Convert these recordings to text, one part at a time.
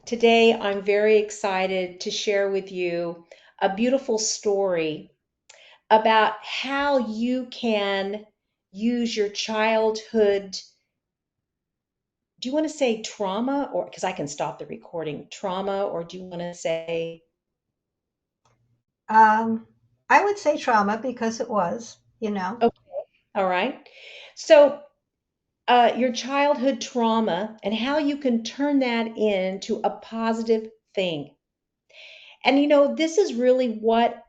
Today I'm very excited to share with you a beautiful story about how you can use your childhood. Do you want to say trauma, or because I can stop the recording, trauma, or do you want to say, Um, I would say trauma because it was, okay, all right. So, your childhood trauma and how you can turn that into a positive thing. And this is really what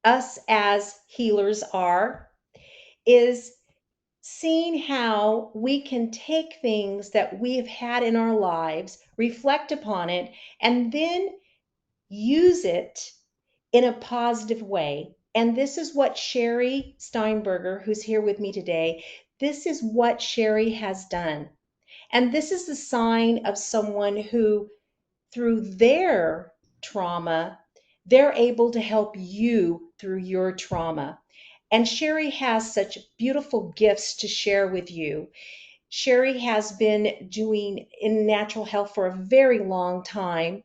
us as healers is seeing how we can take things that we have had in our lives, reflect upon it, and then use it in a positive way. And this is what Shari Sternberger, who's here with me today, this is what Shari has done. And this is the sign of someone who, through their trauma, they're able to help you through your trauma. And Shari has such beautiful gifts to share with you. Shari has been doing in natural health for a very long time,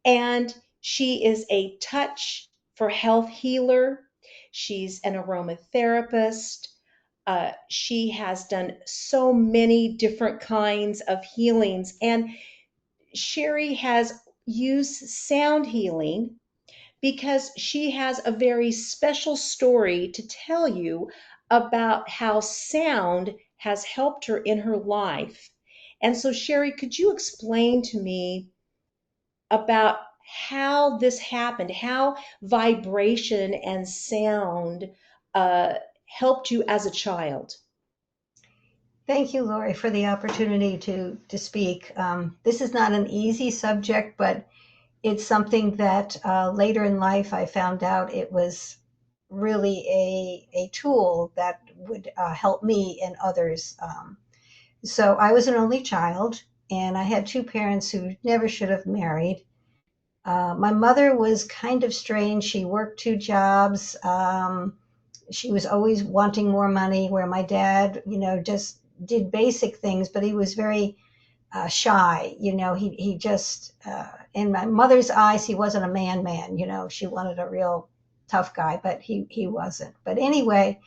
and she is a touch for health healer. She's an aromatherapist. She has done so many different kinds of healings, and Shari has used sound healing because she has a very special story to tell you about how sound has helped her in her life. And so, Shari, could you explain to me about how this happened, how vibration and sound uh, helped you as a child? Thank you, Lori, for the opportunity to speak. This is not an easy subject, but it's something that later in life I found out it was really a tool that would help me and others. So I was an only child, and I had two parents who never should have married. My mother was kind of strange. She worked two jobs. She was always wanting more money, where my dad, just did basic things, but he was very shy. He just, in my mother's eyes, he wasn't a man. She wanted a real tough guy, but he wasn't. But anyway,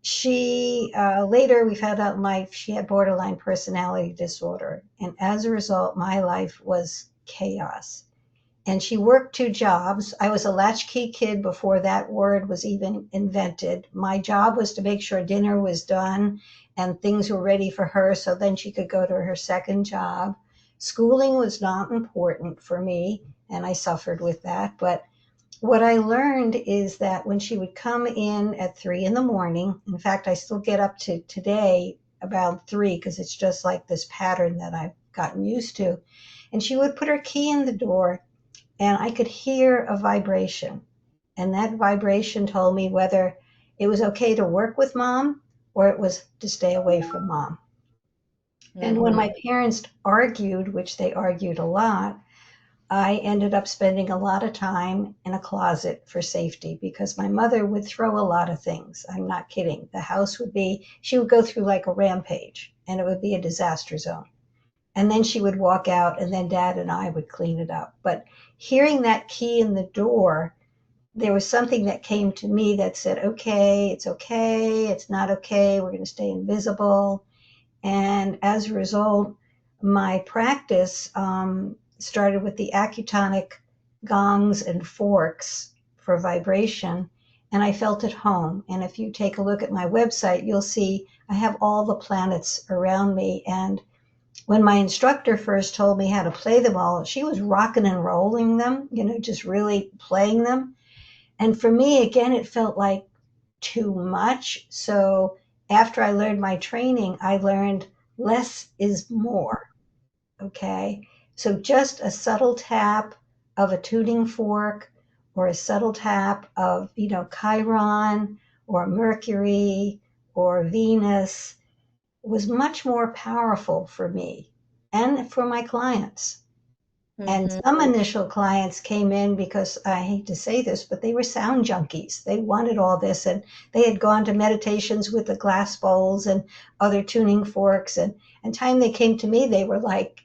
she later we found out in life she had borderline personality disorder, and as a result, my life was chaos, and she worked two jobs. I was a latchkey kid before that word was even invented. My job was to make sure dinner was done and things were ready for her so then she could go to her second job. Schooling was not important for me, and I suffered with that. But what I learned is that when she would come in at 3 in the morning, in fact, I still get up to today about three because it's just like this pattern that I've gotten used to. And she would put her key in the door, and I could hear a vibration. And that vibration told me whether it was okay to work with mom or it was to stay away from mom. And when Hmm. my parents argued, which they argued a lot, I ended up spending a lot of time in a closet for safety because my mother would throw a lot of things. I'm not kidding. The house would be, she would go through like a rampage and it would be a disaster zone. And then she would walk out, and then dad and I would clean it up. But hearing that key in the door, there was something that came to me that said, okay, it's not okay, we're going to stay invisible. And as a result, my practice started with the acutonic gongs and forks for vibration, and I felt at home. And if you take a look at my website, you'll see I have all the planets around me. And when my instructor first told me how to play them all, she was rocking and rolling them, just really playing them. And for me, again, it felt like too much. So after I learned my training, I learned less is more. Okay. So just a subtle tap of a tuning fork or a subtle tap of, Chiron or Mercury or Venus was much more powerful for me and for my clients. And Hmm. some initial clients came in because I hate to say this, but they were sound junkies. They wanted all this, and they had gone to meditations with the glass bowls and other tuning forks. And time they came to me, they were like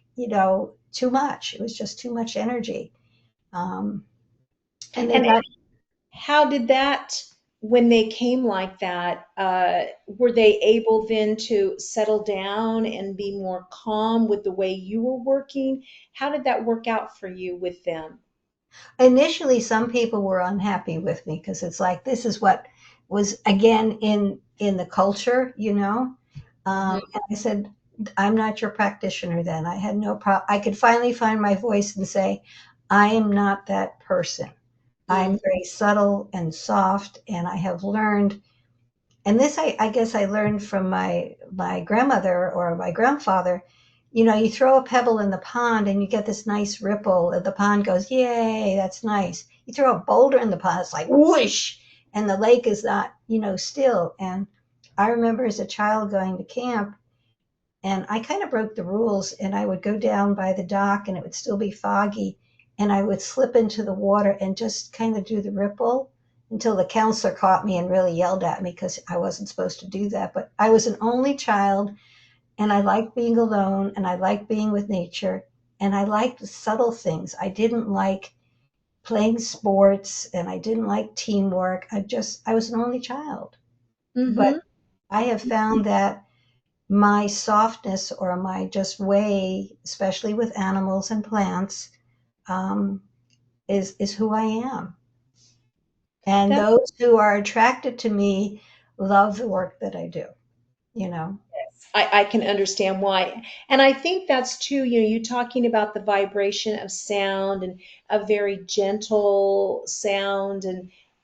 too much. It was just too much energy. Um, and they And got how did that, when they came like that, were they able then to settle down and be more calm with the way you were working? How did that work out for you with them? initially some people were unhappy with me because it's like this is what was again in the culture, Hmm. and I said, I'm not your practitioner. Then I had no problem. I could finally find my voice and say, I am not that person. I'm very subtle and soft, and I have learned, and this I guess I learned from my grandmother or my grandfather. You throw a pebble in the pond and you get this nice ripple, and the pond goes, yay, that's nice. You throw a boulder in the pond, it's like whoosh, and the lake is not, still. And I remember as a child going to camp, and I kind of broke the rules, and I would go down by the dock and it would still be foggy, and I would slip into the water and just kind of do the ripple until the counselor caught me and really yelled at me because I wasn't supposed to do that. But I was an only child, and I liked being alone, and I liked being with nature, and I liked the subtle things. I didn't like playing sports, and I didn't like teamwork. I was an only child. But Hmm. I have found that my softness or my just way, especially with animals and plants, um, is who I am. And That those who are attracted to me love the work that I do. You know. I can understand why. And I think that's too, you talking about the vibration of sound and a very gentle sound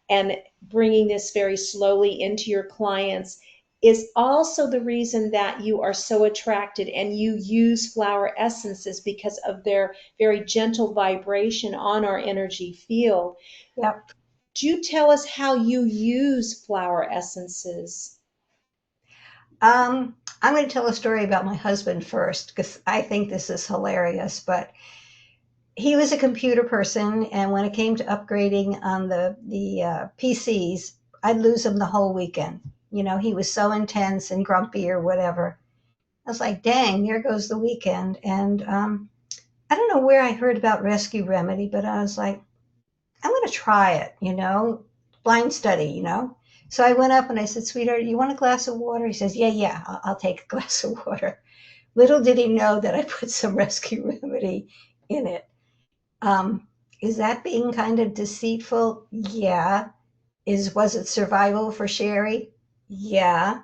and bringing this very slowly into your clients is also the reason that you are so attracted and you use flower essences because of their very gentle vibration on our energy field. Yep. Do you tell us how you use flower essences? I'm going to tell a story about my husband first because I think this is hilarious. But he was a computer person, and when it came to upgrading on the PCs, I'd lose him the whole weekend. He was so intense and grumpy or whatever. I was like, dang, there goes the weekend. And I don't know where I heard about Rescue Remedy, but I was like, I'm going to try it, blind study. So I went up and I said, sweetheart, you want a glass of water? He says, yeah, yeah, I'll take a glass of water. Little did he know that I put some Rescue Remedy in it. Um, is that being kind of deceitful? Yeah. Was it survival for Shari? Yeah.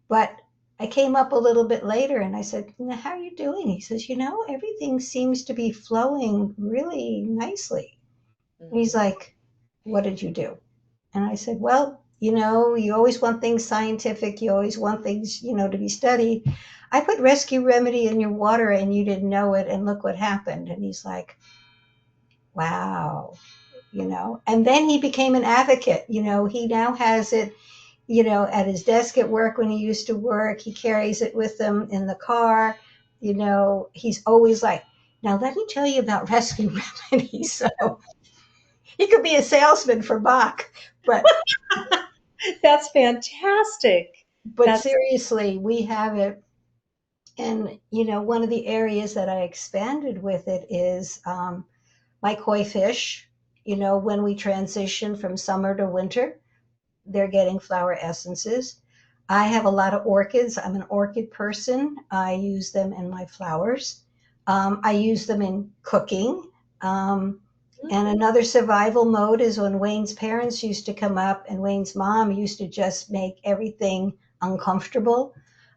But I came up a little bit later and I said, how are you doing? He says, everything seems to be flowing really nicely. And he's like, what did you do? And I said, well, you always want things scientific. You always want things, to be studied. I put Rescue Remedy in your water and you didn't know it. And look what happened. And he's like, wow. And then he became an advocate. He now has it, at his desk at work when he used to work. He carries it with him in the car. He's always like, now let me tell you about Rescue Remedy. So he could be a salesman for Bach. But That's fantastic. but That's seriously, we have it. And one of the areas that I expanded with it is my koi fish. When we transition from summer to winter, they're getting flower essences. I have a lot of orchids. I'm an orchid person. I use them in my flowers. I use them in cooking. Um, and another survival mode is when Wayne's parents used to come up and Wayne's mom used to just make everything uncomfortable.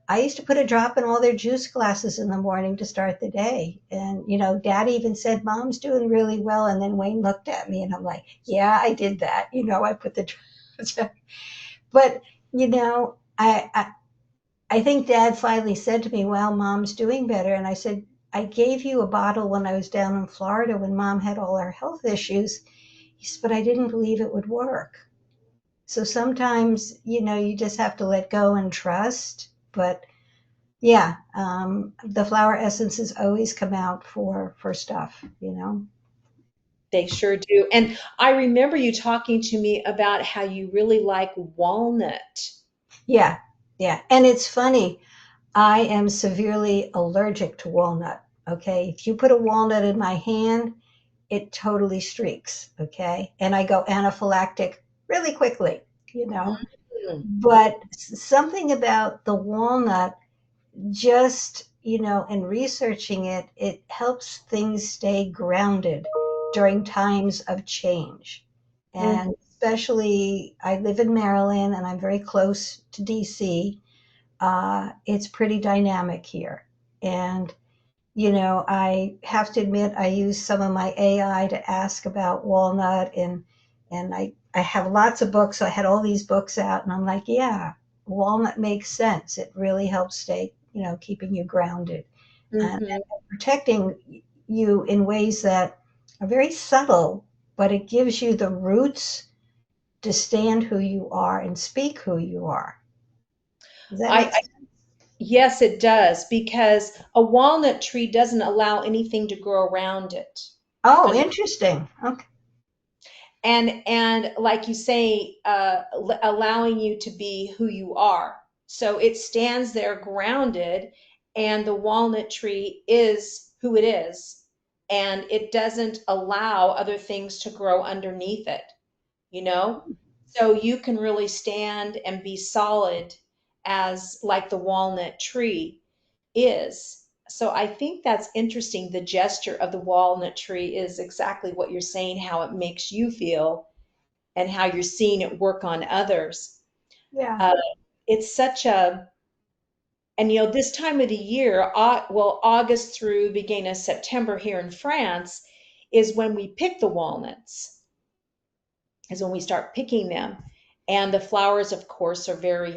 I used to put a drop in all their juice glasses in the morning to start the day. And, dad even said, Mom's doing really well. And then Wayne looked at me and I'm like, yeah, I did that. I put the but I think Dad finally said to me, "Well, Mom's doing better." And I said, "I gave you a bottle when I was down in Florida when Mom had all her health issues." He said, "But I didn't believe it would work." So sometimes, you just have to let go and trust. But yeah, the flower essences always come out for stuff. they sure do. And I remember you talking to me about how you really like walnut. Yeah, yeah. And it's funny. I am severely allergic to walnut. Okay. If you put a walnut in my hand, it totally streaks. Okay. And I go anaphylactic really quickly, you know. Mm, But something about the walnut, just, in researching it, it helps things stay grounded during times of change. mm, And especially, I live in Maryland and I'm very close to DC. It's pretty dynamic here. And I have to admit I use some of my AI to ask about walnut, and I have lots of books. So I had all these books out and I'm like, yeah, walnut makes sense. It really helps stay, keeping you grounded and mhm. protecting you in ways that are very subtle, but it gives you the roots to stand who you are and speak who you are. Does that make I sense? yes, it does because a walnut tree doesn't allow anything to grow around it. Oh, interesting. Okay. And like you say, allowing you to be who you are. So it stands there grounded, and the walnut tree is who it is, and it doesn't allow other things to grow underneath it, you know? So you can really stand and be solid as like the walnut tree is. So I think that's interesting. The gesture of the walnut tree is exactly what you're saying, how it makes you feel and how you're seeing it work on others. Yeah. Uh, it's such a, and this time of the year, well, August through beginning of September here in France is when we pick the walnuts, is when we start picking them. And the flowers, of course, are very,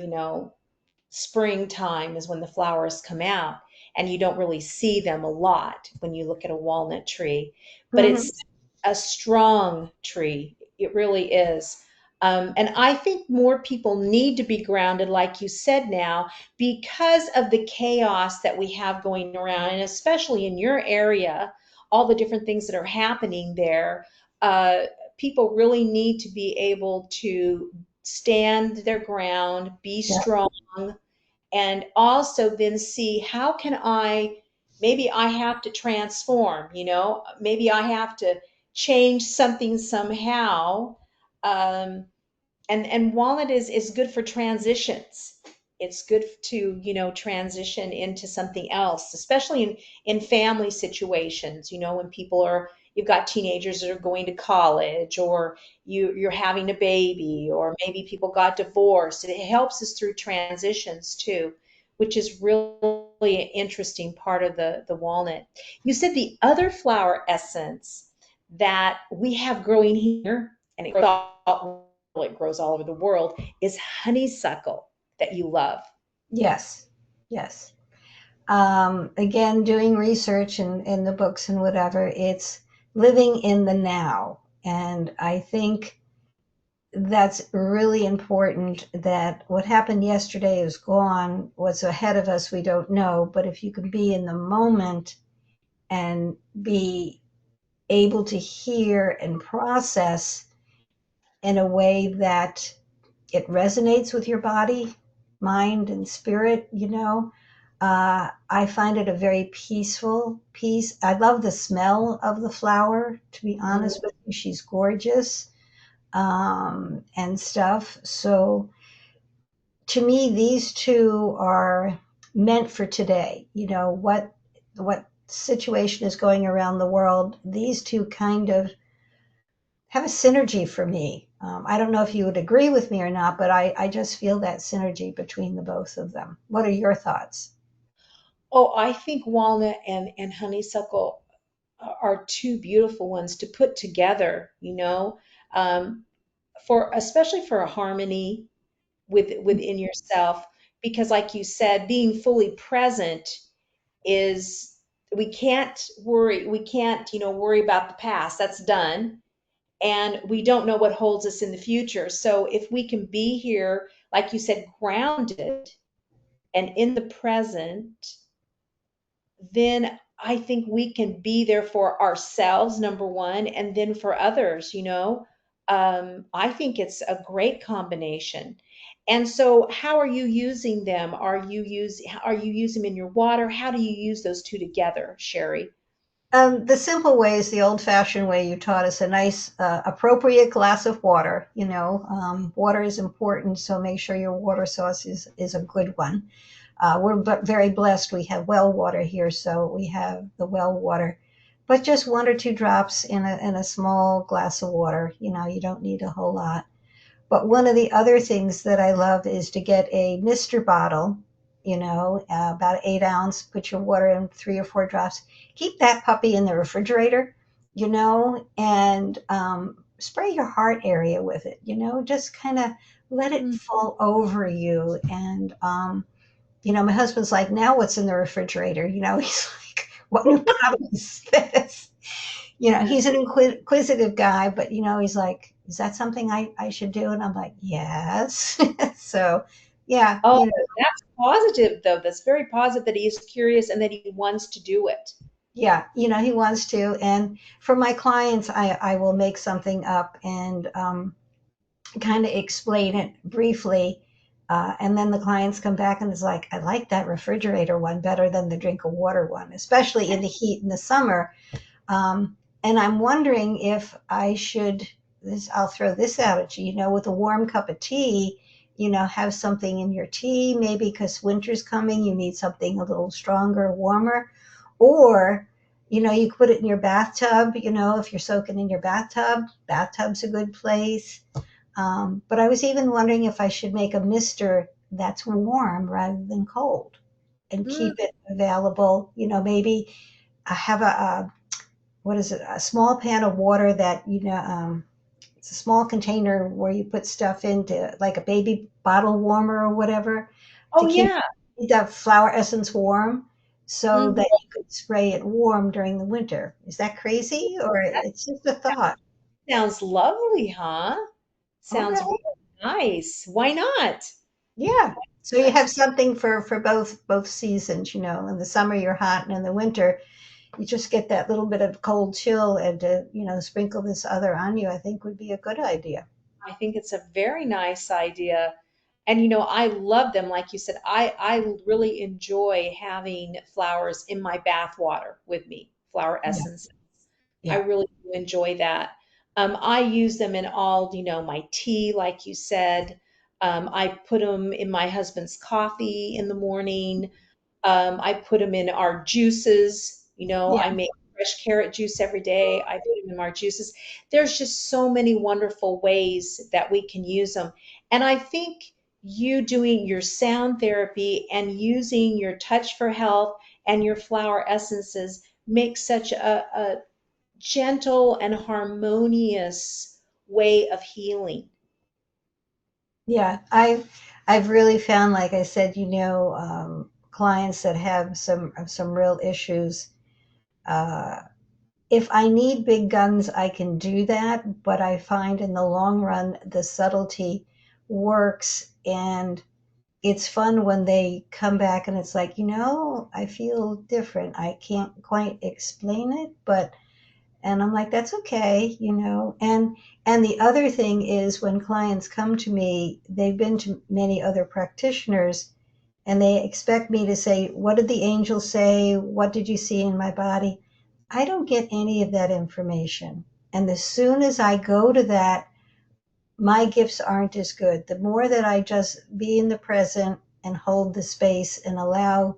springtime is when the flowers come out, and you don't really see them a lot when you look at a walnut tree, but Hmm. it's a strong tree. It really is. And I think more people need to be grounded, like you said now, because of the chaos that we have going around, and especially in your area, all the different things that are happening there. Uh, People really need to be able to stand their ground, be Yeah. strong, and also then see how can I, maybe I have to transform, maybe I have to change something somehow. um, and walnut is good for transitions. It's good to transition into something else, especially in family situations, when people are, you've got teenagers that are going to college, or you're having a baby, or maybe people got divorced. It helps us through transitions too, which is really an interesting part of the walnut. You said the other flower essence that we have growing here, and it grows all over the world, is honeysuckle that you love. Yes. Yes. Again, doing research in the books and whatever, it's living in the now. And I think that's really important, that what happened yesterday is gone. What's ahead of us, we don't know. But if you can be in the moment and be able to hear and process in a way that it resonates with your body, mind, and spirit, I find it a very peaceful piece. I love the smell of the flower, to be Mm. honest with you. She's gorgeous, and stuff. So to me, these two are meant for today. What situation is going around the world, these two kind of have a synergy for me. I don't know if you would agree with me or not, but I just feel that synergy between the both of them. What are your thoughts? Oh, I think walnut and honeysuckle are two beautiful ones to put together, um, for especially for a harmony within yourself. Because like you said, being fully present is, we can't, worry about the past. That's done. And we don't know what holds us in the future. So if we can be here, like you said, grounded and in the present, then I think we can be there for ourselves, number one, and then for others. I think it's a great combination. And so how are you using them? Are you using them in your water? How do you use those two together, Shari? The simple way is the old-fashioned way you taught us, a nice, appropriate glass of water. Water is important, so make sure your water source is a good one. We're very blessed. We have well water here, so we have the well water. But just one or two drops in a small glass of water. You don't need a whole lot. But one of the other things that I love is to get a Mister bottle, about 8 ounce, put your water in 3 or 4 drops. Keep that puppy in the refrigerator, and spray your heart area with it, just kind of let it Mm. fall over you. And, my husband's like, now what's in the refrigerator? He's like, what new bottle is this? He's an inquisitive guy, but he's like, is that something I should do? And I'm like, yes. So, yeah, Oh, that's positive, though. That's very positive that he's curious and that he wants to do it. yeah, he wants to. And for my clients, I will make something up and kind of explain it briefly. And then the clients come back and it's like, I like that refrigerator one better than the drink of water one, especially in the heat in the summer. And I'm wondering if I should, I'll throw this out at you, with a warm cup of tea, have something in your tea, maybe because winter's coming, you need something a little stronger, warmer. Or, you could put it in your bathtub, if you're soaking in your bathtub, bathtub's a good place. But I was even wondering if I should make a mister that's warm rather than cold and Mm. keep it available, maybe I have what is it, a small pan of water that it's a small container where you put stuff into, like a baby bottle warmer or whatever, to Oh, keep yeah. the flower essence warm, so Mhm. that you could spray it warm during the winter. Is that crazy, or That it's just a thought? sounds lovely, huh? Sounds Okay. really nice. Why not? Yeah, so you have something for both seasons. In the summer you're hot, and in the winter you just get that little bit of cold chill, and to sprinkle this other on you, I think would be a good idea. I think it's a very nice idea. And I love them. Like you said, I really enjoy having flowers in my bath water with me, flower Yeah, essence. I yeah, really do enjoy that. I use them in all, my tea, like you said. I put them in my husband's coffee in the morning. I put them in our juices. yeah, I make fresh carrot juice every day. I put them in our juices. There's just so many wonderful ways that we can use them. And I think you doing your sound therapy and using your touch for health and your flower essences makes such a gentle and harmonious way of healing. yeah. I've really found, like I said, clients that have some real issues. Uh, if I need big guns, I can do that, but I find in the long run the subtlety works, and it's fun when they come back and it's like, I feel different. I can't quite explain it, but and I'm like, that's okay, And the other thing is, when clients come to me, they've been to many other practitioners, and they expect me to say, what did the angel say? What did you see in my body? I don't get any of that information. And as soon as I go to that, my gifts aren't as good. The more that I just be in the present and hold the space and allow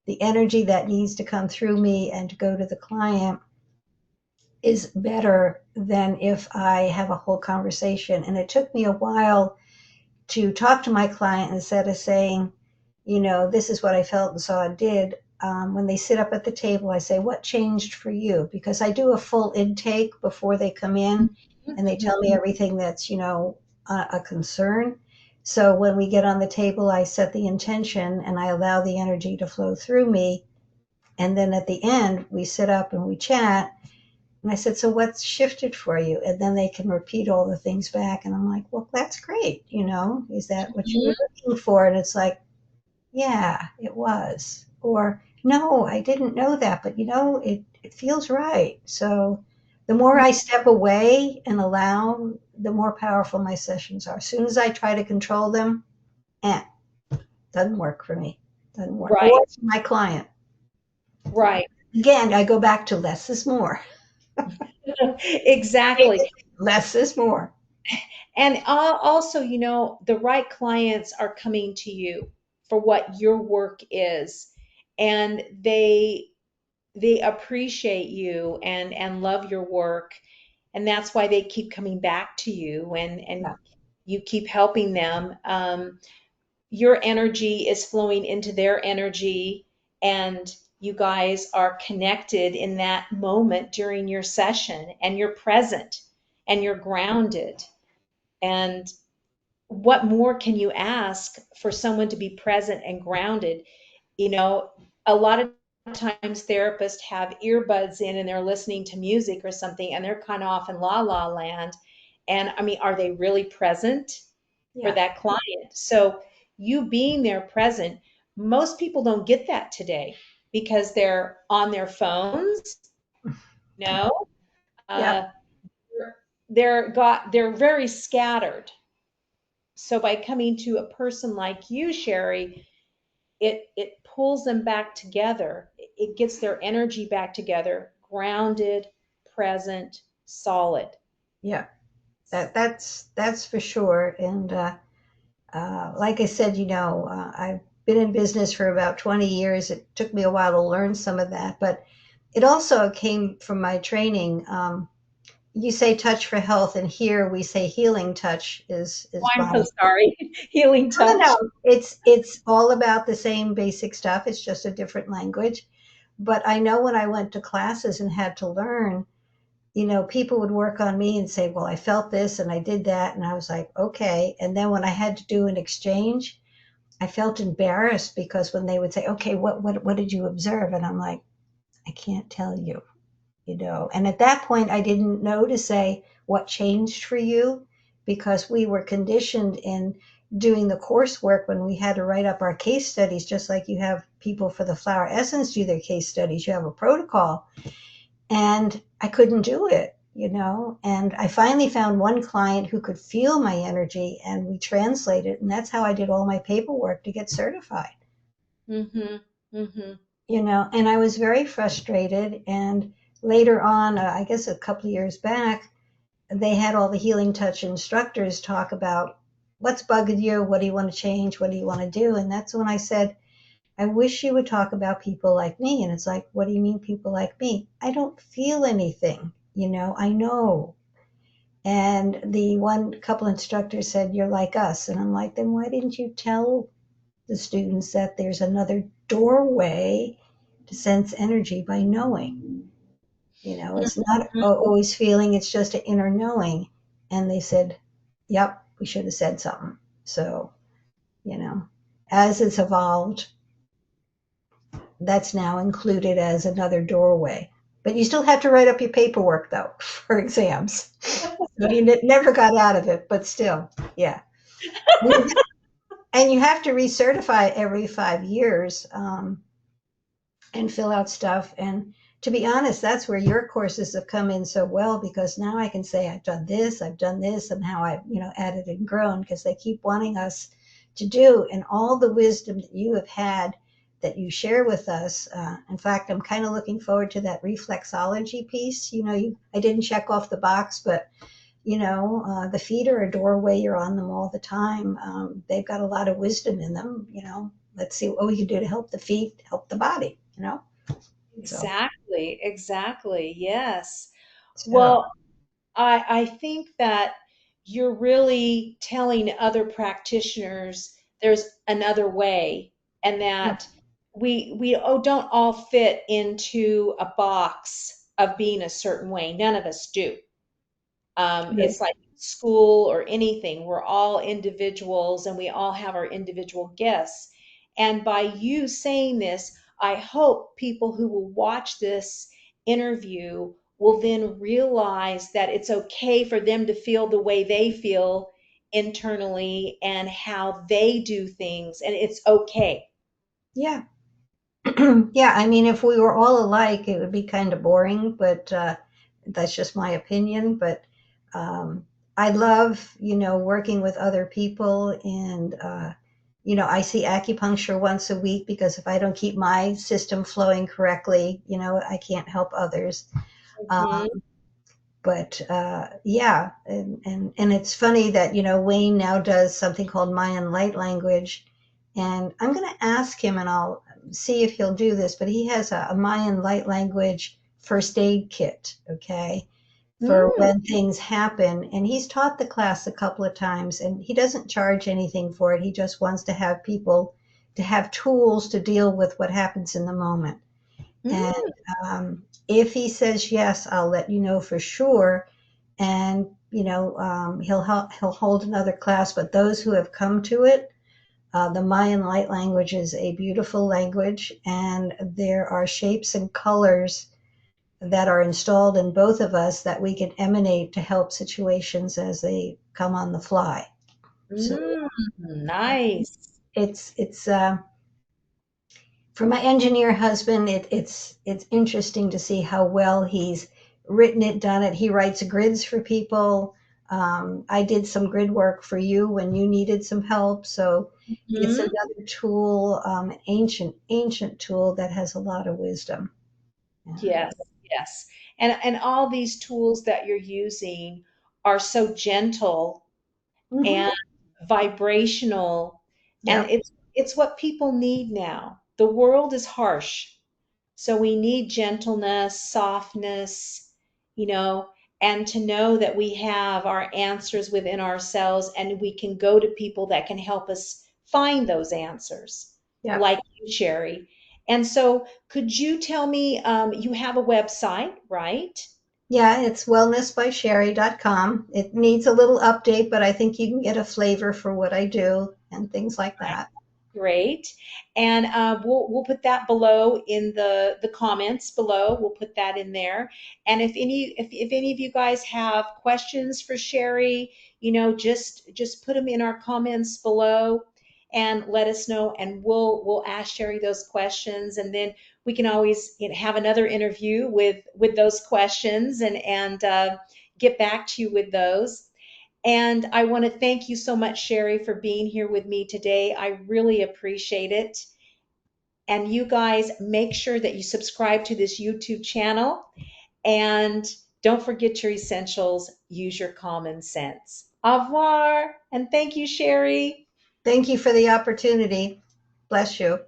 the energy that needs to come through me and to go to the client, is better than if I have a whole conversation. And it took me a while to talk to my client instead of saying, this is what I felt and so I did. When they sit up at the table, I say, what changed for you? Because I do a full intake before they come in, and they tell me everything that's, a concern. So when we get on the table, I set the intention and I allow the energy to flow through me. And then at the end, we sit up and we chat. And I said, so what's shifted for you? And then they can repeat all the things back. And I'm like, well, that's great. Is that what you were looking for? And it's like, yeah, it was. Or, no, I didn't know that, but it feels right. So the more I step away and allow, the more powerful my sessions are. As soon as I try to control them, Doesn't work for me. Doesn't work. Or Right, for my client. right. Again, I go back to less is more. Exactly. Less is more. And also, the right clients are coming to you for what your work is, and they appreciate you and love your work, and that's why they keep coming back to you, and Yeah. you keep helping them. Your energy is flowing into their energy, and you guys are connected in that moment during your session, and you're present and you're grounded. And what more can you ask for someone to be present and grounded? You know, a lot of times therapists have earbuds in and they're listening to music or something, and they're kind of off in la la land. And I mean, are they really present for Yeah. that client? So you being there present, most people don't get that today because they're on their phones. No, Yeah. uh, they're very scattered. So by coming to a person like you, Sherry, it pulls them back together. It gets their energy back together, grounded, present, solid. Yeah. That's for sure. And like I said, I've been in business for about 20 years. It took me a while to learn some of that, but it also came from my training. You say touch for health, and here we say healing touch Oh, is I'm so body. sorry. Healing No, no, touch. no. It's all about the same basic stuff. It's just a different language. But I know when I went to classes and had to learn, people would work on me and say, "Well, I felt this and I did that," and I was like, "Okay." And then when I had to do an exchange, I felt embarrassed because when they would say, "Okay, what did you observe?" And I'm like, "I can't tell you." And at that point, I didn't know to say what changed for you because we were conditioned in doing the coursework when we had to write up our case studies, just like you have people for the flower essence do their case studies. You have a protocol, and I couldn't do it. And I finally found one client who could feel my energy, and we translated, and that's how I did all my paperwork to get certified. Mm-hmm. Mm-hmm. And I was very frustrated. And later on, I guess a couple of years back, they had all the healing touch instructors talk about what's bugging you, what do you want to change, what do you want to do. And that's when I said, I wish you would talk about people like me. And it's like, what do you mean people like me? I don't feel anything. I know. And the one couple instructors said, you're like us. And I'm like, then why didn't you tell the students that there's another doorway to sense energy by knowing? It's not always feeling, it's just an inner knowing. And they said, yep, we should have said something. So, you know, as it's evolved, that's now included as another doorway. But you still have to write up your paperwork, though, for exams. So you never got out of it, but still, yeah. And you have to recertify every 5 years. And fill out stuff. And to be honest, that's where your courses have come in so well because now I can say I've done this, and how I've added and grown because they keep wanting us to do, and all the wisdom that you have had that you share with us. In fact, I'm kind of looking forward to that reflexology piece. I didn't check off the box, but the feet are a doorway. You're on them all the time. They've got a lot of wisdom in them. Let's see what we can do to help the feet, help the body. So, Exactly. Exactly. Yes. so Well, I think that you're really telling other practitioners there's another way, and yeah, that we don't all fit into a box of being a certain way. None of us do. yeah, It's like school or anything. We're all individuals and we all have our individual gifts. And by you saying this, I hope people who will watch this interview will then realize that it's okay for them to feel the way they feel internally and how they do things. And it's okay. yeah. Yeah, I mean, if we were all alike, it would be kind of boring, but that's just my opinion. But I love, working with other people, and I see acupuncture once a week because if I don't keep my system flowing correctly, I can't help others. Hmm. But yeah, and it's funny that Wayne now does something called Mayan light language, and I'm going to ask him, and I'll see if he'll do this. But he has a Mayan light language first aid kit, okay, for Mm, when things happen. And he's taught the class a couple of times, and he doesn't charge anything for it. He just wants to have people to have tools to deal with what happens in the moment. And mm, if he says yes, I'll let you know for sure. And he'll hold another class. But those who have come to it, the Mayan light language is a beautiful language, and there are shapes and colors that are installed in both of us that we can emanate to help situations as they come on the fly. So mm, nice. it's for my engineer husband, it's interesting to see how well he's written it, done it. He writes grids for people. I did some grid work for you when you needed some help, so it's Hmm. another tool, an ancient tool that has a lot of wisdom. And Yes, yes. And all these tools that you're using are so gentle mhm, and vibrational, and yep, it's what people need now. The world is harsh. So we need gentleness, softness, you know, and to know that we have our answers within ourselves and we can go to people that can help us find those answers, yep. like you, Sherry. And so, could you tell me, you have a website, right? Yeah, it's wellnessbysherry.com. It needs a little update, but I think you can get a flavor for what I do and things like that. Great. And we'll put that below in the comments below. We'll put that in there. And if any of you guys have questions for Sherry, just put them in our comments below and let us know, and we'll ask Sherry those questions, and then we can always have another interview with those questions and get back to you with those. And I want to thank you so much, Sherry, for being here with me today. I really appreciate it. And you guys make sure that you subscribe to this YouTube channel and don't forget your essentials. Use your common sense. Au revoir. And thank you, Sherry. Thank you for the opportunity. Bless you.